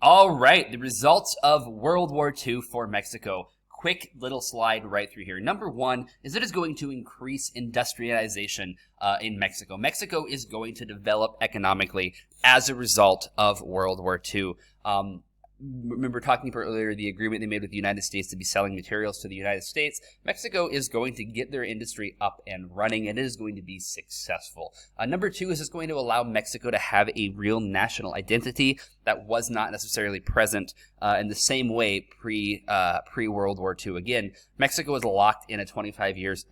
All right, the results of World War II for Mexico. Quick little slide right through here. Number one is it is going to increase industrialization in Mexico. Mexico is going to develop economically as a result of World War II. Remember talking about earlier the agreement they made with the United States to be selling materials to the United States. Mexico is going to get their industry up and running, and it is going to be successful. Number two is it's going to allow Mexico to have a real national identity that was not necessarily present in the same way pre-World War II. Again, Mexico was locked in a 25 years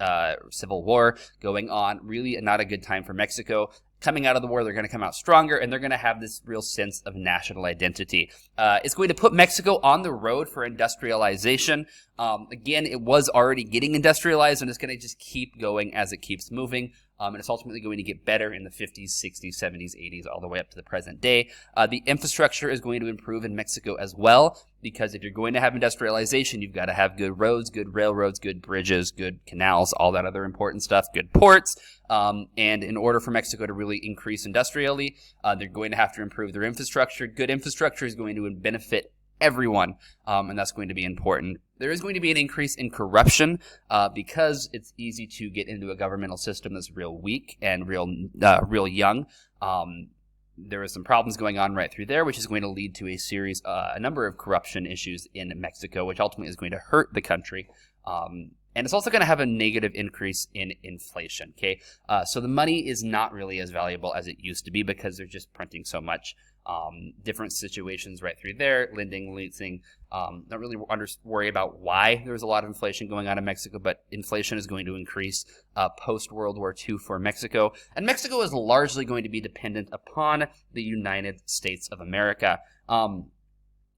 civil war going on. Really not a good time for Mexico. Coming out of the war, they're going to come out stronger, and they're going to have this real sense of national identity. It's going to put Mexico on the road for industrialization. Again, it was already getting industrialized, and it's going to just keep going as it keeps moving. And it's ultimately going to get better in the 50s, 60s, 70s, 80s, all the way up to the present day. The infrastructure is going to improve in Mexico as well, because if you're going to have industrialization, you've got to have good roads, good railroads, good bridges, good canals, all that other important stuff, good ports. And in order for Mexico to really increase industrially, they're going to have to improve their infrastructure. Good infrastructure is going to benefit everyone, and that's going to be important. There is going to be an increase in corruption because it's easy to get into a governmental system that's real weak and real young. There are some problems going on right through there, which is going to lead to a number of corruption issues in Mexico, which ultimately is going to hurt the country. And it's also going to have a negative increase in inflation, okay? So the money is not really as valuable as it used to be because they're just printing so much. Different situations right through there, lending, leasing. Don't really worry about why there's a lot of inflation going on in Mexico, but inflation is going to increase post-World War II for Mexico. And Mexico is largely going to be dependent upon the United States of America.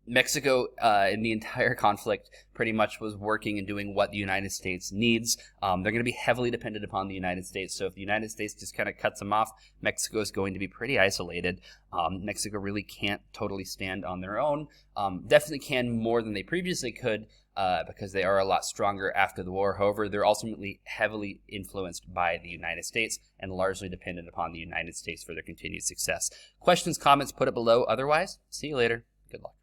Mexico, in the entire conflict, pretty much was working and doing what the United States needs. They're going to be heavily dependent upon the United States. So if the United States just kind of cuts them off, Mexico is going to be pretty isolated. Mexico really can't totally stand on their own. Definitely can more than they previously could because they are a lot stronger after the war. However, they're ultimately heavily influenced by the United States and largely dependent upon the United States for their continued success. Questions, comments, put it below. Otherwise, see you later. Good luck.